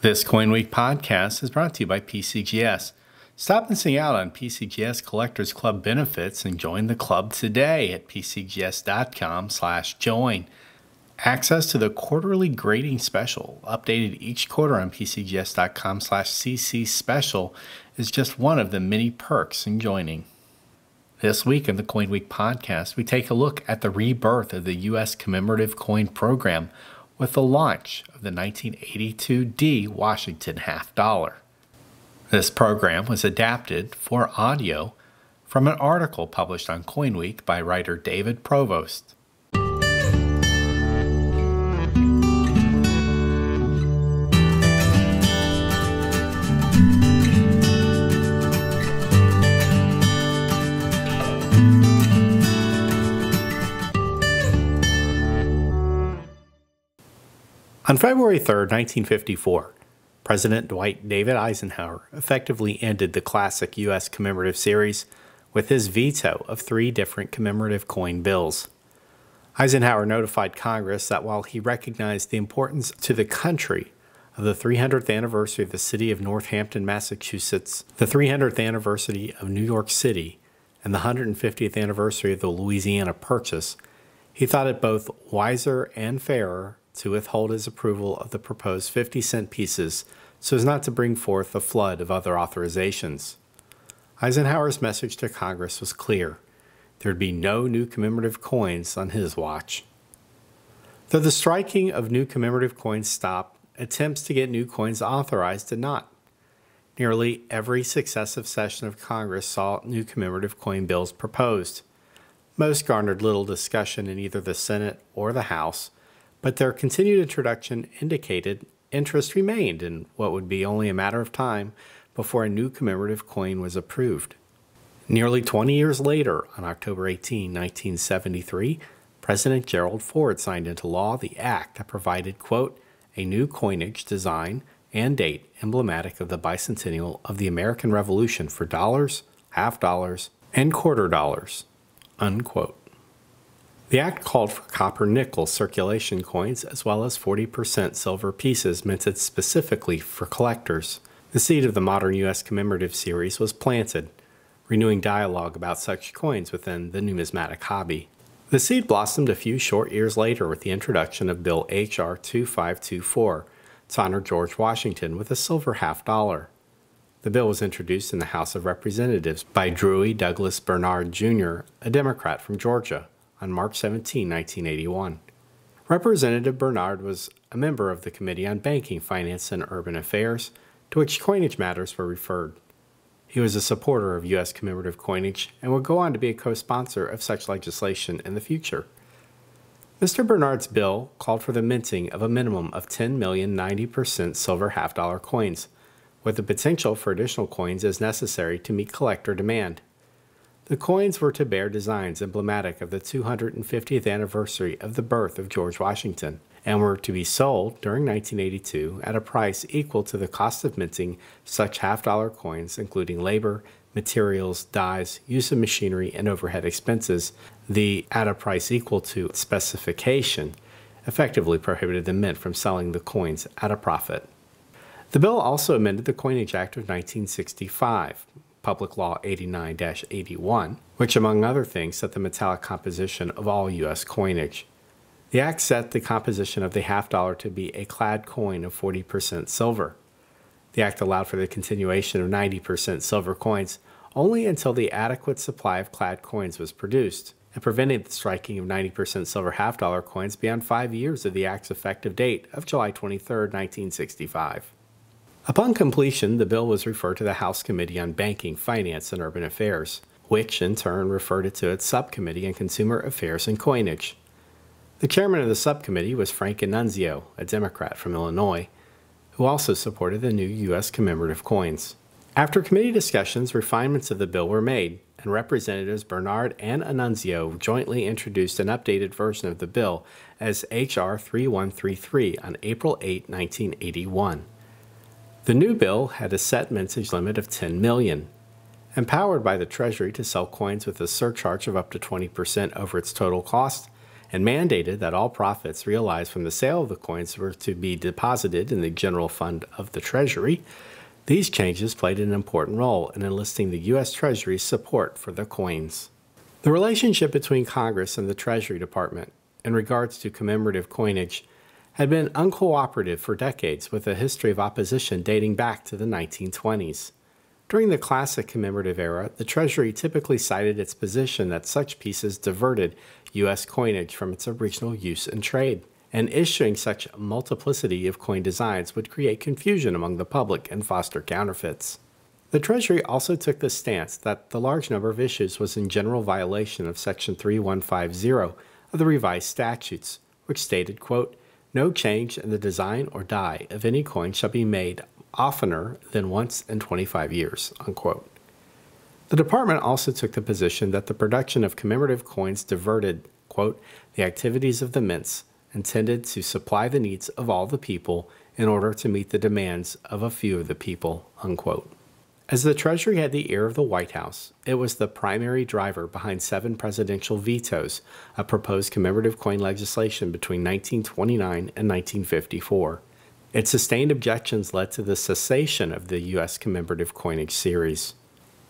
This CoinWeek podcast is brought to you by PCGS. Stop missing out on PCGS Collectors Club benefits and join the club today at pcgs.com/join. Access to the quarterly grading special, updated each quarter on pcgs.com/cc special, is just one of the many perks in joining. This week in the CoinWeek podcast, we take a look at the rebirth of the U.S. Commemorative Coin Program with the launch of the 1982 D Washington half dollar. This program was adapted for audio from an article published on CoinWeek by writer David Provost. On February 3, 1954, President Dwight David Eisenhower effectively ended the classic U.S. commemorative series with his veto of 3 different commemorative coin bills. Eisenhower notified Congress that while he recognized the importance to the country of the 300th anniversary of the city of Northampton, Massachusetts, the 300th anniversary of New York City, and the 150th anniversary of the Louisiana Purchase, he thought it both wiser and fairer to withhold his approval of the proposed 50-cent pieces so as not to bring forth a flood of other authorizations. Eisenhower's message to Congress was clear. There would be no new commemorative coins on his watch. Though the striking of new commemorative coins stopped, attempts to get new coins authorized did not. Nearly every successive session of Congress saw new commemorative coin bills proposed. Most garnered little discussion in either the Senate or the House, but their continued introduction indicated interest remained in what would be only a matter of time before a new commemorative coin was approved. Nearly 20 years later, on October 18, 1973, President Gerald Ford signed into law the act that provided, quote, a new coinage design and date emblematic of the bicentennial of the American Revolution for dollars, half dollars, and quarter dollars, unquote. The act called for copper-nickel circulation coins as well as 40% silver pieces minted specifically for collectors. The seed of the modern U.S. commemorative series was planted, renewing dialogue about such coins within the numismatic hobby. The seed blossomed a few short years later with the introduction of Bill H.R. 2524 to honor George Washington with a silver half dollar. The bill was introduced in the House of Representatives by Drew Douglas Bernard, Jr., a Democrat from Georgia, on March 17, 1981. Representative Bernard was a member of the Committee on Banking, Finance, and Urban Affairs, to which coinage matters were referred. He was a supporter of U.S. commemorative coinage and would go on to be a co-sponsor of such legislation in the future. Mr. Bernard's bill called for the minting of a minimum of 10 million 90% silver half-dollar coins, with the potential for additional coins as necessary to meet collector demand. The coins were to bear designs emblematic of the 250th anniversary of the birth of George Washington, and were to be sold during 1982 at a price equal to the cost of minting such half-dollar coins, including labor, materials, dyes, use of machinery, and overhead expenses. The at a price equal to specification effectively prohibited the mint from selling the coins at a profit. The bill also amended the Coinage Act of 1965, Public Law 89-81, which among other things set the metallic composition of all U.S. coinage. The act set the composition of the half dollar to be a clad coin of 40% silver. The act allowed for the continuation of 90% silver coins only until the adequate supply of clad coins was produced, and prevented the striking of 90% silver half dollar coins beyond 5 years of the act's effective date of July 23, 1965. Upon completion, the bill was referred to the House Committee on Banking, Finance, and Urban Affairs, which in turn referred it to its Subcommittee on Consumer Affairs and Coinage. The chairman of the subcommittee was Frank Annunzio, a Democrat from Illinois, who also supported the new U.S. commemorative coins. After committee discussions, refinements of the bill were made, and Representatives Bernard and Annunzio jointly introduced an updated version of the bill as H.R. 3133 on April 8, 1981. The new bill had a set mintage limit of 10 million. Empowered by the Treasury to sell coins with a surcharge of up to 20% over its total cost, and mandated that all profits realized from the sale of the coins were to be deposited in the general fund of the Treasury. These changes played an important role in enlisting the U.S. Treasury's support for the coins. The relationship between Congress and the Treasury Department in regards to commemorative coinage had been uncooperative for decades, with a history of opposition dating back to the 1920s. During the classic commemorative era, the Treasury typically cited its position that such pieces diverted U.S. coinage from its original use and trade, and issuing such a multiplicity of coin designs would create confusion among the public and foster counterfeits. The Treasury also took the stance that the large number of issues was in general violation of Section 3150 of the revised statutes, which stated, quote, "No change in the design or die of any coin shall be made oftener than once in 25 years, unquote. The department also took the position that the production of commemorative coins diverted, quote, "the activities of the mints intended to supply the needs of all the people in order to meet the demands of a few of the people," unquote. As the Treasury had the ear of the White House, it was the primary driver behind 7 presidential vetoes of proposed commemorative coin legislation between 1929 and 1954. Its sustained objections led to the cessation of the U.S. commemorative coinage series.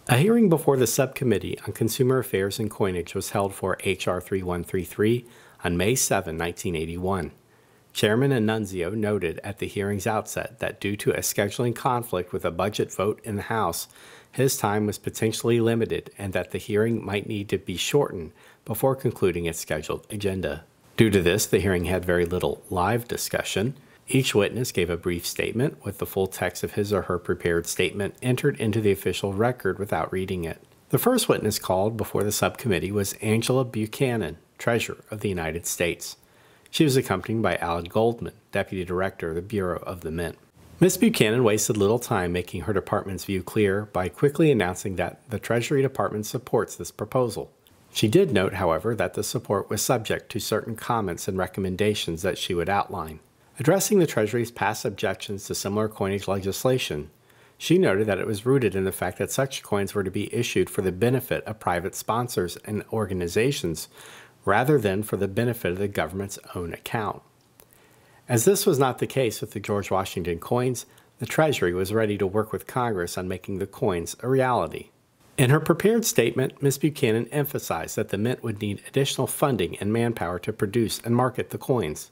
A hearing before the Subcommittee on Consumer Affairs and Coinage was held for H.R. 3133 on May 7, 1981. Chairman Annunzio noted at the hearing's outset that due to a scheduling conflict with a budget vote in the House, his time was potentially limited and that the hearing might need to be shortened before concluding its scheduled agenda. Due to this, the hearing had very little live discussion. Each witness gave a brief statement with the full text of his or her prepared statement entered into the official record without reading it. The first witness called before the subcommittee was Angela Buchanan, Treasurer of the United States. She was accompanied by Alan Goldman, Deputy Director of the Bureau of the Mint. Ms. Buchanan wasted little time making her department's view clear by quickly announcing that the Treasury Department supports this proposal. She did note, however, that the support was subject to certain comments and recommendations that she would outline. Addressing the Treasury's past objections to similar coinage legislation, she noted that it was rooted in the fact that such coins were to be issued for the benefit of private sponsors and organizations rather than for the benefit of the government's own account. As this was not the case with the George Washington coins, the Treasury was ready to work with Congress on making the coins a reality. In her prepared statement, Ms. Buchanan emphasized that the Mint would need additional funding and manpower to produce and market the coins.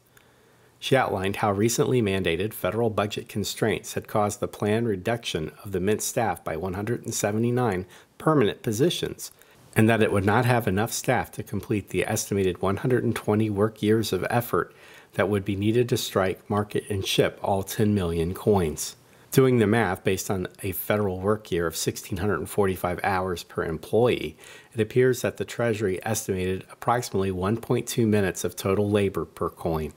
She outlined how recently mandated federal budget constraints had caused the planned reduction of the Mint staff by 179 permanent positions, and that it would not have enough staff to complete the estimated 120 work years of effort that would be needed to strike, market, and ship all 10 million coins. Doing the math based on a federal work year of 1,645 hours per employee, it appears that the Treasury estimated approximately 1.2 minutes of total labor per coin.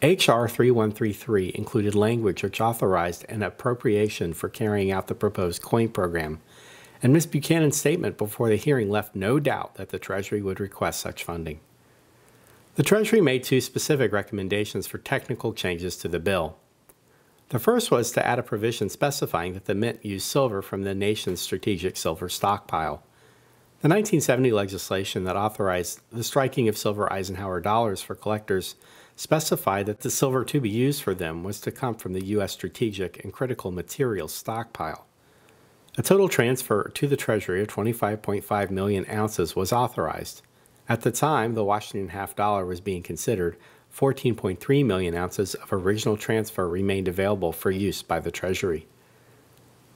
H.R. 3133 included language which authorized an appropriation for carrying out the proposed coin program, and Ms. Buchanan's statement before the hearing left no doubt that the Treasury would request such funding. The Treasury made 2 specific recommendations for technical changes to the bill. The first was to add a provision specifying that the Mint use silver from the nation's strategic silver stockpile. The 1970 legislation that authorized the striking of silver Eisenhower dollars for collectors specified that the silver to be used for them was to come from the U.S. strategic and critical materials stockpile. A total transfer to the Treasury of 25.5 million ounces was authorized. At the time the Washington half dollar was being considered, 14.3 million ounces of original transfer remained available for use by the Treasury.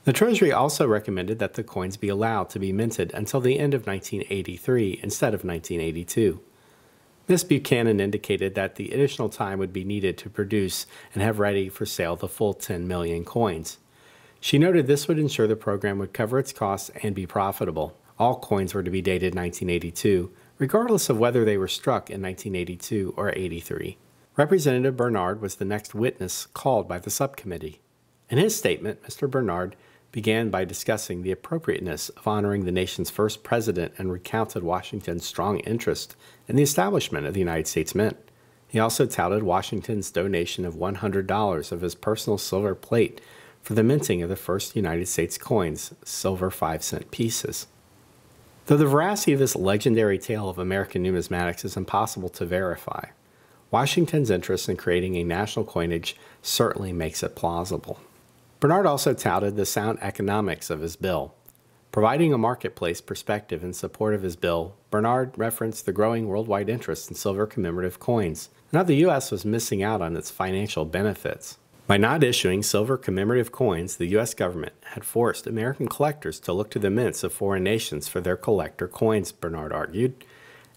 The Treasury also recommended that the coins be allowed to be minted until the end of 1983 instead of 1982. Ms. Buchanan indicated that the additional time would be needed to produce and have ready for sale the full 10 million coins. She noted this would ensure the program would cover its costs and be profitable. All coins were to be dated 1982, regardless of whether they were struck in 1982 or 83. Representative Bernard was the next witness called by the subcommittee. In his statement, Mr. Bernard began by discussing the appropriateness of honoring the nation's first president and recounted Washington's strong interest in the establishment of the United States Mint. He also touted Washington's donation of $100 of his personal silver plate for the minting of the first United States coins, silver 5-cent pieces. Though the veracity of this legendary tale of American numismatics is impossible to verify, Washington's interest in creating a national coinage certainly makes it plausible. Bernard also touted the sound economics of his bill. Providing a marketplace perspective in support of his bill, Bernard referenced the growing worldwide interest in silver commemorative coins, and how the U.S. was missing out on its financial benefits. By not issuing silver commemorative coins, the U.S. government had forced American collectors to look to the mints of foreign nations for their collector coins, Bernard argued,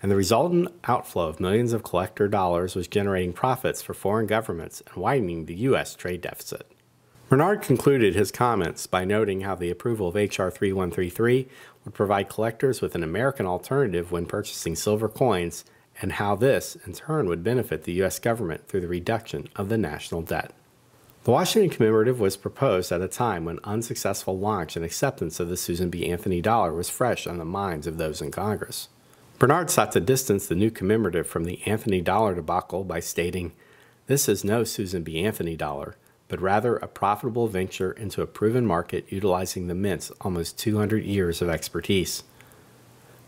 and the resultant outflow of millions of collector dollars was generating profits for foreign governments and widening the U.S. trade deficit. Bernard concluded his comments by noting how the approval of H.R. 3133 would provide collectors with an American alternative when purchasing silver coins, and how this, in turn, would benefit the U.S. government through the reduction of the national debt. The Washington Commemorative was proposed at a time when unsuccessful launch and acceptance of the Susan B. Anthony dollar was fresh on the minds of those in Congress. Bernard sought to distance the new commemorative from the Anthony dollar debacle by stating, "This is no Susan B. Anthony dollar, but rather a profitable venture into a proven market utilizing the mint's almost 200 years of expertise."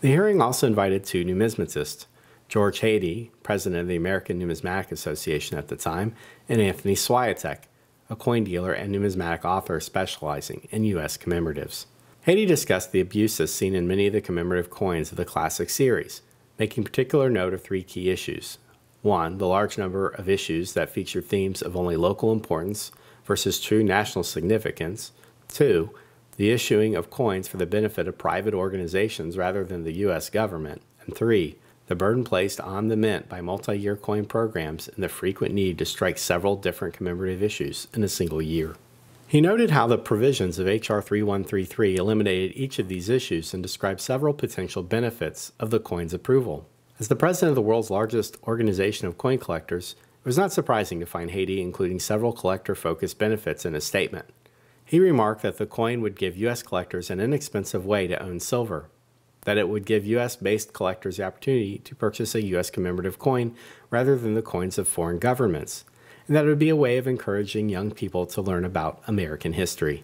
The hearing also invited two numismatists, George Haiti, president of the American Numismatic Association at the time, and Anthony Swiatek, a coin dealer and numismatic author specializing in U.S. commemoratives. Haiti discussed the abuses seen in many of the commemorative coins of the classic series, making particular note of three key issues. 1. The large number of issues that feature themes of only local importance versus true national significance. 2. The issuing of coins for the benefit of private organizations rather than the U.S. government. And 3. The burden placed on the mint by multi-year coin programs and the frequent need to strike several different commemorative issues in a single year. He noted how the provisions of H.R. 3133 eliminated each of these issues and described several potential benefits of the coin's approval. As the president of the world's largest organization of coin collectors, it was not surprising to find Haiti including several collector-focused benefits in his statement. He remarked that the coin would give U.S. collectors an inexpensive way to own silver, that it would give U.S.-based collectors the opportunity to purchase a U.S. commemorative coin rather than the coins of foreign governments, and that it would be a way of encouraging young people to learn about American history.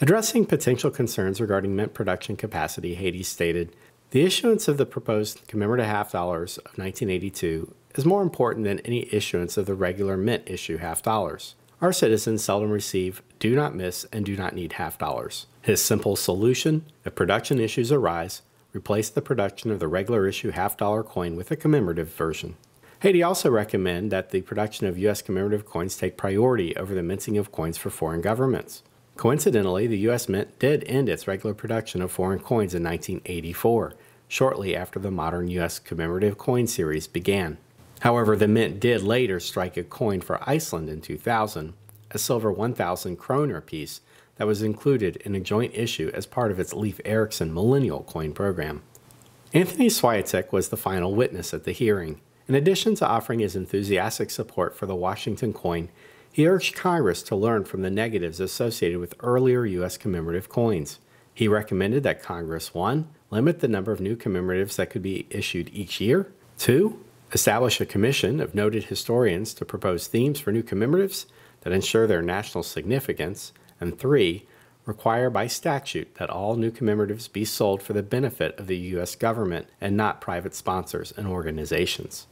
Addressing potential concerns regarding mint production capacity, Haiti stated, "The issuance of the proposed commemorative half dollars of 1982 is more important than any issuance of the regular mint issue half dollars. Our citizens seldom receive, do not miss, and do not need half dollars. His simple solution, if production issues arise, replace the production of the regular issue half dollar coin with a commemorative version." Haiti also recommended that the production of U.S. commemorative coins take priority over the minting of coins for foreign governments. Coincidentally, the U.S. Mint did end its regular production of foreign coins in 1984, shortly after the modern U.S. commemorative coin series began. However, the Mint did later strike a coin for Iceland in 2000, a silver 1,000 kroner piece that was included in a joint issue as part of its Leif Erikson Millennial Coin program. Anthony Swiatek was the final witness at the hearing. In addition to offering his enthusiastic support for the Washington coin, he urged Congress to learn from the negatives associated with earlier U.S. commemorative coins. He recommended that Congress 1. Limit the number of new commemoratives that could be issued each year. 2. Establish a commission of noted historians to propose themes for new commemoratives that ensure their national significance. And 3. Require by statute that all new commemoratives be sold for the benefit of the U.S. government and not private sponsors and organizations.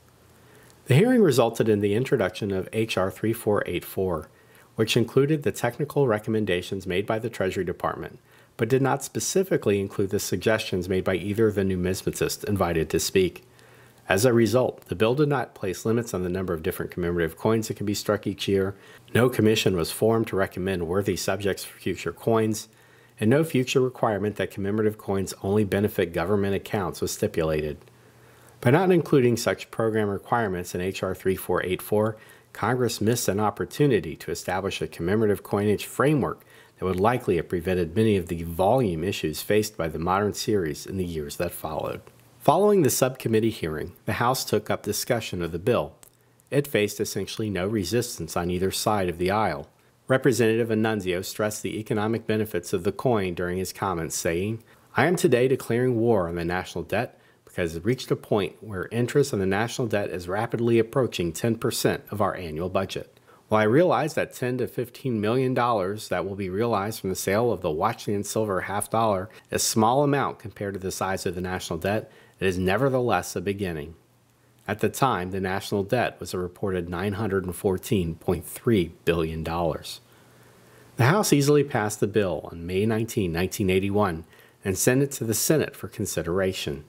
The hearing resulted in the introduction of H.R. 3484, which included the technical recommendations made by the Treasury Department, but did not specifically include the suggestions made by either of the numismatists invited to speak. As a result, the bill did not place limits on the number of different commemorative coins that can be struck each year, no commission was formed to recommend worthy subjects for future coins, and no future requirement that commemorative coins only benefit government accounts was stipulated. By not including such program requirements in H.R. 3484, Congress missed an opportunity to establish a commemorative coinage framework that would likely have prevented many of the volume issues faced by the modern series in the years that followed. Following the subcommittee hearing, the House took up discussion of the bill. It faced essentially no resistance on either side of the aisle. Representative Annunzio stressed the economic benefits of the coin during his comments, saying, "I am today declaring war on the national debt because it reached a point where interest on the national debt is rapidly approaching 10% of our annual budget. While I realize that $10 to $15 million that will be realized from the sale of the Washington silver half dollar is a small amount compared to the size of the national debt, it is nevertheless a beginning. At the time, the national debt was a reported $914.3 billion. The House easily passed the bill on May 19, 1981, and sent it to the Senate for consideration.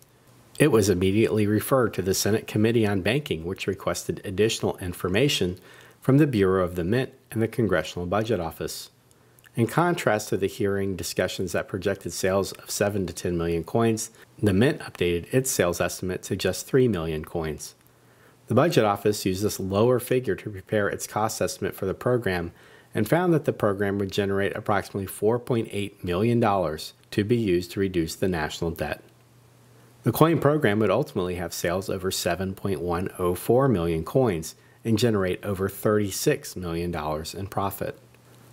It was immediately referred to the Senate Committee on Banking, which requested additional information from the Bureau of the Mint and the Congressional Budget Office. In contrast to the hearing discussions that projected sales of 7 to 10 million coins, the Mint updated its sales estimate to just 3 million coins. The Budget Office used this lower figure to prepare its cost estimate for the program and found that the program would generate approximately $4.8 million to be used to reduce the national debt. The coin program would ultimately have sales over 7.104 million coins and generate over $36 million in profit.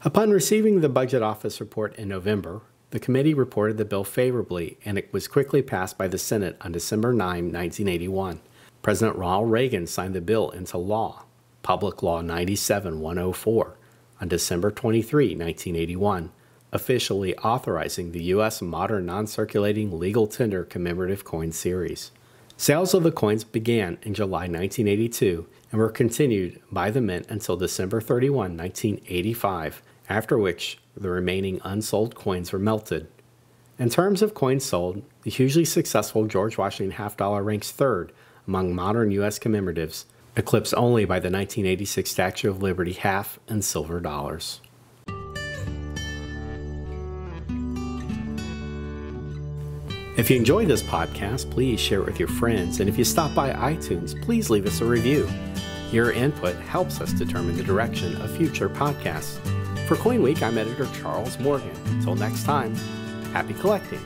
Upon receiving the Budget Office report in November, the committee reported the bill favorably, and it was quickly passed by the Senate on December 9, 1981. President Ronald Reagan signed the bill into law, Public Law 97-104, on December 23, 1981, officially authorizing the U.S. Modern Non-Circulating Legal Tender Commemorative Coin Series. Sales of the coins began in July 1982 and were continued by the Mint until December 31, 1985, after which the remaining unsold coins were melted. In terms of coins sold, the hugely successful George Washington half dollar ranks third among modern U.S. commemoratives, eclipsed only by the 1986 Statue of Liberty half and silver dollars. If you enjoyed this podcast, please share it with your friends, and if you stop by iTunes, please leave us a review. Your input helps us determine the direction of future podcasts. For CoinWeek, I'm editor Charles Morgan. Until next time, happy collecting.